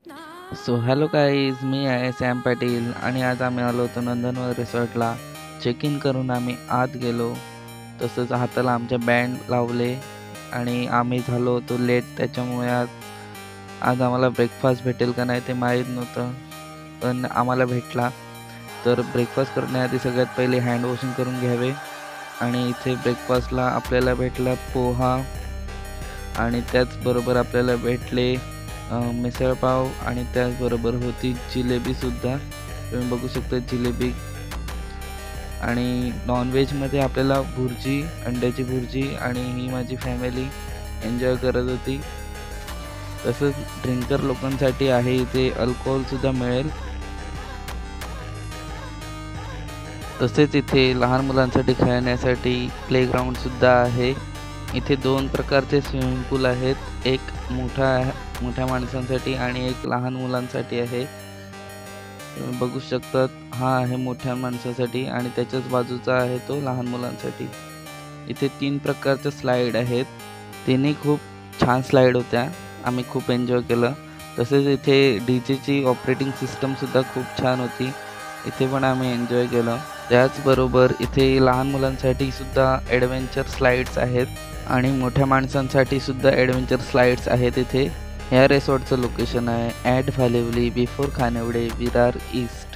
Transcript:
So hello guys, मी आहे Sam Patil आणि आज आम्ही आलो होतो नंदनवन रिसॉर्टला. चेक इन करून आम्ही आत गेलो. तसंच हाताला आमच्या बँड लावले आणि आम्ही झालो होतो लेट. त्याच्यामुळे आज आज आम्हाला ब्रेकफास्ट भेटेल का नाही ते माहीत नव्हतं, पण आम्हाला भेटला. तर ब्रेकफास्ट करण्याआधी सगळ्यात पहिले हँड वॉशिंग करून घ्यावे. आणि इथे ब्रेकफास्टला आपल्याला भेटला पोहा आणि त्याचबरोबर आपल्याला भेटले मिसळपाव आणि त्याचबरोबर होती जिलेबीसुद्धा. तुम्ही बघू शकता जिलेबी. आणि नॉनव्हेजमध्ये आपल्याला भुर्जी, अंड्याची भुर्जी आणि ही माझी फॅमिली एन्जॉय करत होती. तसंच ड्रिंकर लोकांसाठी आहे इथे अल्कोहोलसुद्धा मिळेल. तसेच इथे लहान मुलांसाठी खेळण्यासाठी प्लेग्राऊंडसुद्धा आहे. इथे 2 प्रकारचे स्विमिंग पूल आहेत. एक मोठ्या माणसांसाठी आणि एक लहान मुलांसाठी आहे. तुम्ही बघू शकतात, हा आहे मोठ्या माणसासाठी आणि त्याच्याच बाजूचा आहे तो लहान मुलांसाठी. इथे 3 प्रकारच्या स्लाईड आहेत. तिन्ही खूप छान स्लाईड होत्या. आम्ही खूप एन्जॉय केलं. तसेच इथे डीजेची ऑपरेटिंग सिस्टमसुद्धा खूप छान होती. इथे पण आम्ही एन्जॉय केलं. त्याचबरोबर इथे लहान मुलांसाठी सुद्धा ॲडव्हेंचर स्लाईड्स आहेत आणि मोठ्या माणसांसाठी सुद्धा ॲडव्हेंचर स्लाईड्स आहेत इथे. या रिसॉर्टचं लोकेशन आहे at Bhalivali before Khanivade, Virar east.